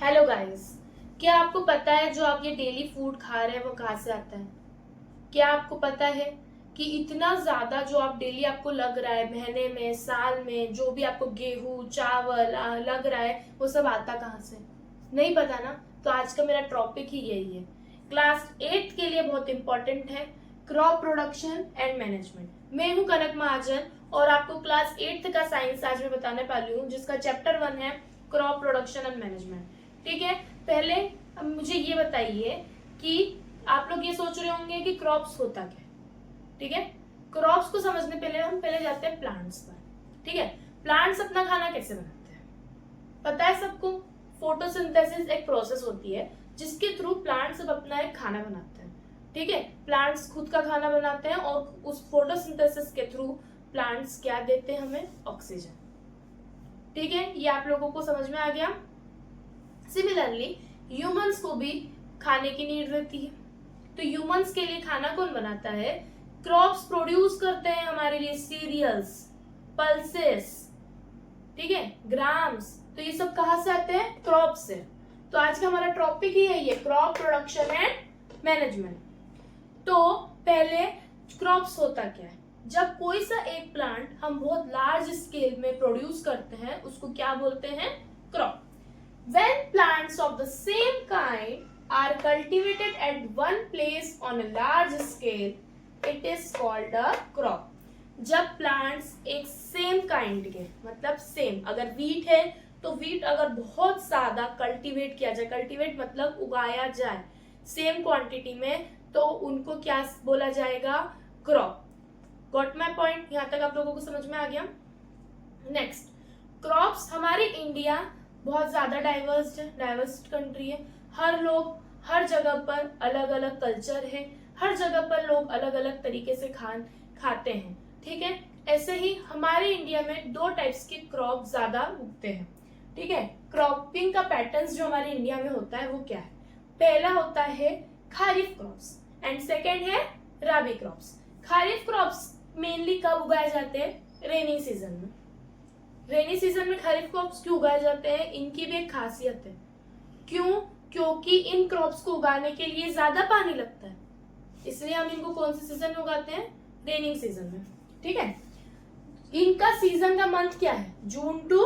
Hello guys. क्या आपको पता है जो आप ये डेली फूड खा रहे हैं वो कहाँ से आता है? क्या आपको पता है कि इतना ज्यादा जो आप डेली आपको लग रहा है महीने में साल में जो भी आपको गेहूं चावल लग रहा है वो सब आता कहाँ से? नहीं पता ना? तो आज का मेरा टॉपिक ही यही है। क्लास 8 के लिए बहुत इंपॉर्टेंट है क्रॉप प्रोडक्शन एंड मैनेजमेंट। मैं हूँ कनक महाजन और आपको क्लास 8 का साइंस आज मैं बताने वाली हूँ जिसका चैप्टर 1 है क्रॉप प्रोडक्शन एंड मैनेजमेंट। ठीक है। पहले अब मुझे ये बताइए कि आप लोग ये सोच रहे होंगे कि क्रॉप्स होता क्या है। ठीक है। क्रॉप्स को समझने पहले हम पहले जाते हैं प्लांट्स पर। ठीक है। प्लांट्स अपना खाना कैसे बनाते हैं पता है सबको? फोटोसिंथेसिस एक प्रोसेस होती है जिसके थ्रू प्लांट्स सब अपना एक खाना बनाते हैं। ठीक है। प्लांट्स खुद का खाना बनाते हैं और उस फोटोसिंथेसिस के थ्रू प्लांट्स क्या देते हैं हमें? ऑक्सीजन। ठीक है। ये आप लोगों को समझ में आ गया? सिमिलरली ह्यूमंस को भी खाने की नीड रहती है। तो ह्यूमंस के लिए खाना कौन बनाता है? क्रॉप्स प्रोड्यूस करते हैं हमारे लिए सीरियल्स, पल्सेस, ठीक है, ग्राम्स। तो ये सब कहां से आते हैं? क्रॉप से। तो आज का हमारा टॉपिक ही यही है क्रॉप प्रोडक्शन एंड मैनेजमेंट। तो पहले क्रॉप्स होता क्या है? जब कोई सा एक प्लांट हम बहुत लार्ज स्केल में प्रोड्यूस करते हैं उसको क्या बोलते हैं? Crop. When plants of the same kind are cultivated at one place on a large scale, it is called a crop. जब प्लांट्स एक सेम काइंड के मतलब सेम, अगर वीट है तो वीट अगर बहुत ज्यादा कल्टीवेट किया जाए, कल्टीवेट मतलब उगाया जाए सेम क्वांटिटी में, तो उनको क्या बोला जाएगा? क्रॉप। Got my point? यहां तक आप लोगों को समझ में आ गया? नेक्स्ट, क्रॉप्स हमारे इंडिया बहुत ज्यादा डाइवर्स कंट्री है। हर लोग हर जगह पर अलग अलग कल्चर है, हर जगह पर लोग अलग अलग तरीके से खाते हैं। ठीक है। ऐसे ही हमारे इंडिया में दो टाइप्स के क्रॉप ज्यादा उगते हैं। ठीक है। क्रॉपिंग का पैटर्न्स जो हमारे इंडिया में होता है वो क्या है? पहला होता है खारिफ क्रॉप्स एंड सेकेंड है राबी क्रॉप्स। खारिफ क्रॉप्स मेनली कब उगाए जाते हैं? रेनी सीजन में। रेनी सीजन में खरीफ क्रॉप्स क्यों उगाए जाते हैं? इनकी भी एक खासियत है। क्यों? क्योंकि इन क्रॉप्स को उगाने के लिए ज्यादा पानी लगता है, इसलिए हम इनको कौन से सीजन में उगाते हैं? रेनिंग सीजन में। ठीक है। इनका सीजन का मंथ क्या है? जून टू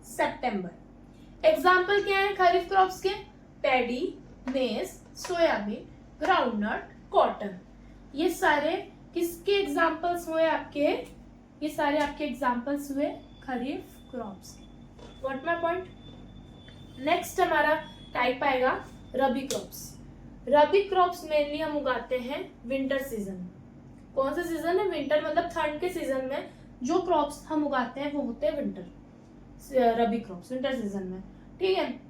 सितंबर। एग्जाम्पल क्या है खरीफ क्रॉप्स के? पैडी, मेज, सोयाबीन, ग्राउंडनट, कॉटन। ये सारे किसके एग्जाम्पल्स हुए आपके? ये सारे आपके एग्जाम्पल्स हुए kharif crops. What my point? Next हमारा टाइप आएगा rabi crops. Rabi crops mainly हम उगाते हैं विंटर सीजन। कौन सा सीजन है? विंटर, मतलब ठंड के सीजन में जो क्रॉप्स हम उगाते हैं वो होते हैं विंटर रबी क्रॉप्स, विंटर सीजन में। ठीक है।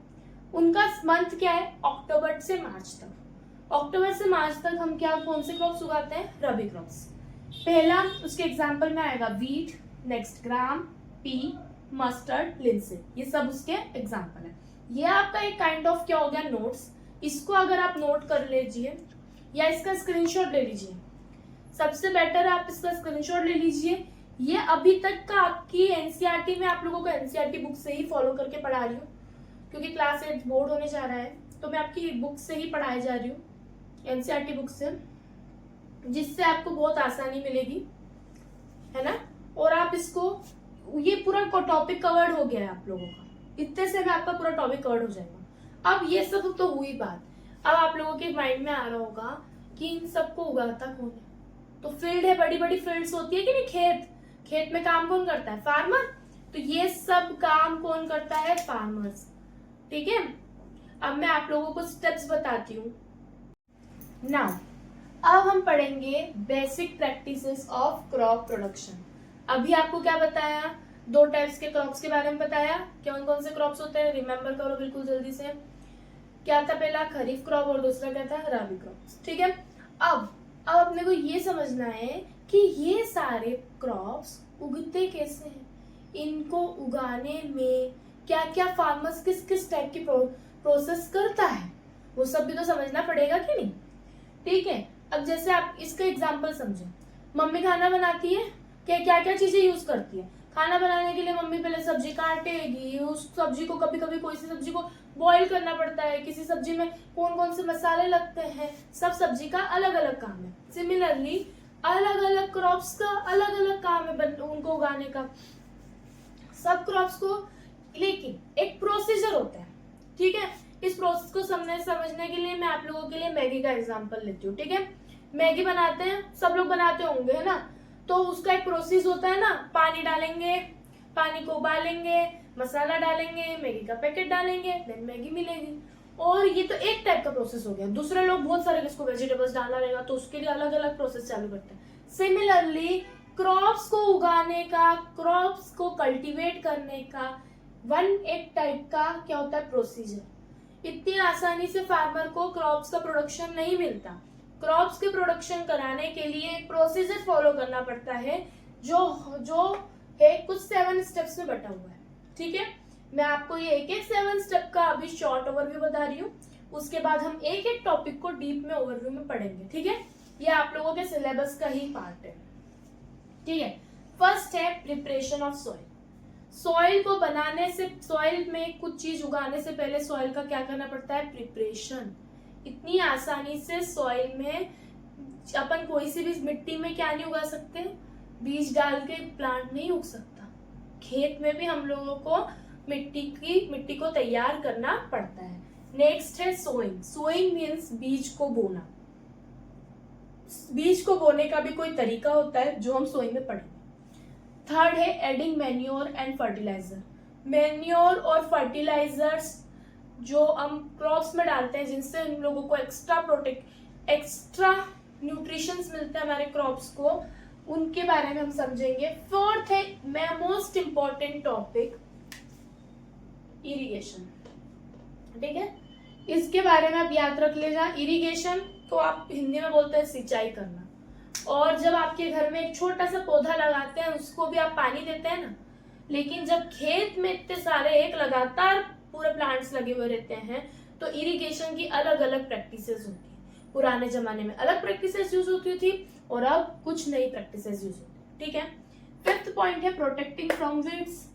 उनका मंथ क्या है? अक्टूबर से मार्च तक। अक्टूबर से मार्च तक हम क्या कौन से क्रॉप्स उगाते हैं? रबी क्रॉप्स। पहला उसके एग्जाम्पल में आएगा वीट, नेक्स्ट ग्राम, पी, मस्टर्ड, लिंसे। ये सब उसके एग्जाम्पल है। ये आपका एक काइंड ऑफ क्या हो गया? नोट्स। इसको अगर आप नोट कर लीजिए या इसका स्क्रीनशॉट ले लीजिए, सबसे बेटर है आप इसका स्क्रीनशॉट ले लीजिए। ये अभी तक का आपकी एनसीईआरटी में आप लोगों को एनसीईआरटी बुक से ही फॉलो करके पढ़ा रही हूँ, क्योंकि क्लास 8 बोर्ड होने जा रहा है तो मैं आपकी बुक से ही पढ़ाई जा रही हूँ, एनसीईआरटी बुक से, जिससे आपको बहुत आसानी मिलेगी, है ना। और आप इसको, ये पूरा टॉपिक कवर्ड हो गया है आप लोगों का, इतने से भी आपका पूरा टॉपिक कवर्ड हो जाएगा। अब ये सब तो हुई बात। अब आप लोगों के माइंड में आ रहा होगा कि इन सबको उगाता कौन है? तो फील्ड है, बड़ी बड़ी फील्ड्स होती है कि नहीं, खेत। खेत में काम कौन करता है? फार्मर। तो ये सब काम कौन करता है? फार्मर्स। ठीक है। अब मैं आप लोगों को स्टेप्स बताती हूँ। नाउ अब हम पढ़ेंगे basic practices of crop production. अभी आपको क्या बताया? दो टाइप्स के क्रॉप्स के बारे में बताया। कौन कौन से क्रॉप्स होते हैं? रिमेंबर करो बिल्कुल जल्दी से। क्या था? पहला खरीफ क्रॉप और दूसरा क्या था? रबी क्रॉप। ठीक है। अब अपने को ये समझना है कि ये सारे क्रॉप्स उगते कैसे हैं, इनको उगाने में क्या क्या फार्मर्स किस किस टाइप की प्रोसेस करता है, वो सब भी तो समझना पड़ेगा कि नहीं। ठीक है। अब जैसे आप इसका एग्जाम्पल समझे, मम्मी खाना बनाती है, क्या क्या क्या चीजें यूज करती है? खाना बनाने के लिए मम्मी पहले सब्जी काटेगी, उस सब्जी को कभी कभी कोई सी सब्जी को बॉईल करना पड़ता है, किसी सब्जी में कौन कौन से मसाले लगते हैं, सब सब्जी का अलग अलग काम है। सिमिलरली अलग अलग क्रॉप्स का अलग अलग काम है उनको उगाने का, सब क्रॉप्स को, लेकिन एक प्रोसीजर होता है, ठीक है। इस प्रोसेस को समझने के लिए मैं आप लोगों के लिए मैगी का एग्जांपल लेती हूँ, ठीक है। मैगी बनाते हैं, सब लोग बनाते होंगे, है ना। तो उसका एक प्रोसेस होता है ना, पानी डालेंगे, पानी को उबालेंगे, मसाला डालेंगे, मैगी का पैकेट डालेंगे, देन मैगी मिलेगी। और ये तो एक टाइप का प्रोसेस हो गया। दूसरे लोग बहुत सारे किसको वेजिटेबल्स डालना रहेगा तो उसके लिए अलग अलग प्रोसेस चालू करते हैं। सिमिलरली क्रॉप्स को उगाने का, क्रॉप्स को कल्टीवेट करने का एक टाइप का क्या होता है, प्रोसीजर। इतनी आसानी से फार्मर को क्रॉप्स का प्रोडक्शन नहीं मिलता। क्रॉप्स के प्रोडक्शन कराने के लिए एक प्रोसीजर फॉलो करना पड़ता है जो है कुछ 7 स्टेप्स में बटा हुआ है, ठीक है। मैं आपको ये एक एक 7 स्टेप का अभी शॉर्ट ओवरव्यू बता रही हूँ, उसके बाद हम एक एक टॉपिक को डीप में ओवरव्यू में पढ़ेंगे, ठीक है। ये आप लोगों के सिलेबस का ही पार्ट है, ठीक है। फर्स्ट है प्रिपरेशन ऑफ सॉइल। सॉइल को बनाने से, सॉइल में कुछ चीज उगाने से पहले सॉइल का क्या करना पड़ता है, प्रिपरेशन। इतनी आसानी से सॉइल में अपन कोई सी भी मिट्टी में क्या नहीं उगा सकते, बीज डाल के प्लांट नहीं उग सकता। खेत में भी हम लोगों को मिट्टी को तैयार करना पड़ता है। नेक्स्ट है सोइंग। सोइंग मीन्स बीज को बोना। बीज को बोने का भी कोई तरीका होता है जो हम सोइंग में पढ़ेंगे। थर्ड है adding manure and fertiliser. Manure और फर्टिलाइजर्स जो हम क्रॉप्स में डालते हैं जिनसे हम लोगों को एक्स्ट्रा न्यूट्रिशंस मिलते हैं हमारे क्रॉप्स को, उनके बारे में हम समझेंगे। फोर्थ है मोस्ट इंपॉर्टेंट टॉपिक, इरिगेशन, ठीक है। इसके बारे में आप याद रख ले जा। इरिगेशन को आप हिंदी में बोलते हैं सिंचाई करना। और जब आपके घर में एक छोटा सा पौधा लगाते हैं उसको भी आप पानी देते हैं ना, लेकिन जब खेत में इतने सारे एक लगातार पूरे प्लांट्स लगे हुए रहते हैं तो इरिगेशन की अलग अलग प्रैक्टिसेस होती है। पुराने जमाने में अलग प्रैक्टिसेस यूज होती थी और अब कुछ नई प्रैक्टिसेस यूज होती है, ठीक है। फिफ्थ पॉइंट है प्रोटेक्टिंग फ्रॉम वीड्स।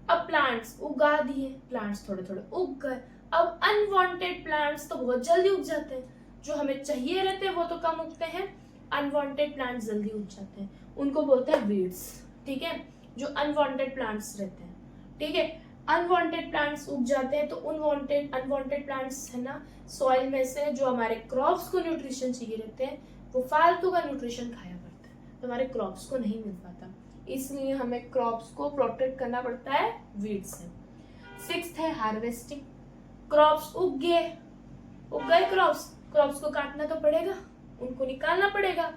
अब प्लांट्स उगा दिए, प्लांट्स थोड़े थोड़े उग गए, अब अनवांटेड प्लांट्स तो बहुत जल्दी उग जाते हैं, जो हमें चाहिए रहते हैं वो तो कम उगते हैं, अनवांटेड प्लांट्स जल्दी उग जाते हैं, उनको बोलते हैं वीड्स, ठीक है। जो अनवांटेड प्लांट्स रहते हैं, ठीक है, अनवांटेड प्लांट्स उग जाते हैं। तो अनवांटेड प्लांट्स है ना, सॉइल में से जो हमारे क्रॉप्स को न्यूट्रिशन चाहिए रहते हैं वो फालतू का न्यूट्रिशन खाया करते हैं, तो हमारे क्रॉप्स को नहीं मिल पाता, इसलिए हमें क्रॉप्स को प्रोटेक्ट करना पड़ता है वीड्स से। सिक्स्थ है हार्वेस्टिंग। क्रॉप्स उग गए क्रॉप्स को काटना तो पड़ेगा, उनको निकालना पड़ेगा,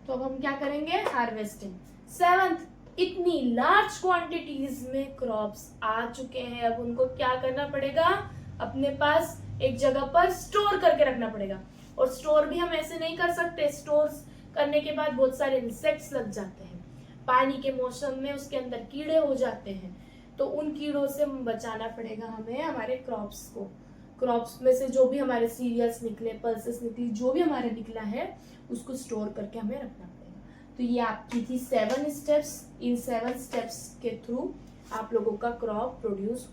तो अब हम क्या करेंगे, हार्वेस्टिंग। सेवंथ, इतनी लार्ज क्वांटिटीज में क्रॉप्स आ चुके हैं, अब उनको क्या करना पड़ेगा, अपने पास एक जगह पर स्टोर करके रखना पड़ेगा। और स्टोर भी हम ऐसे नहीं कर सकते, स्टोर करने के बाद बहुत सारे इंसेक्ट्स लग जाते हैं, पानी के मौसम में उसके अंदर कीड़े हो जाते हैं, तो उन कीड़ों से बचाना पड़ेगा हमें हमारे क्रॉप्स को। क्रॉप्स में से जो भी हमारे सीरियल्स निकले, पल्सेस निकली, जो भी हमारे निकला है उसको स्टोर करके हमें रखना पड़ेगा। तो ये आपकी थी 7 स्टेप्स। इन 7 स्टेप्स के थ्रू आप लोगों का क्रॉप प्रोड्यूस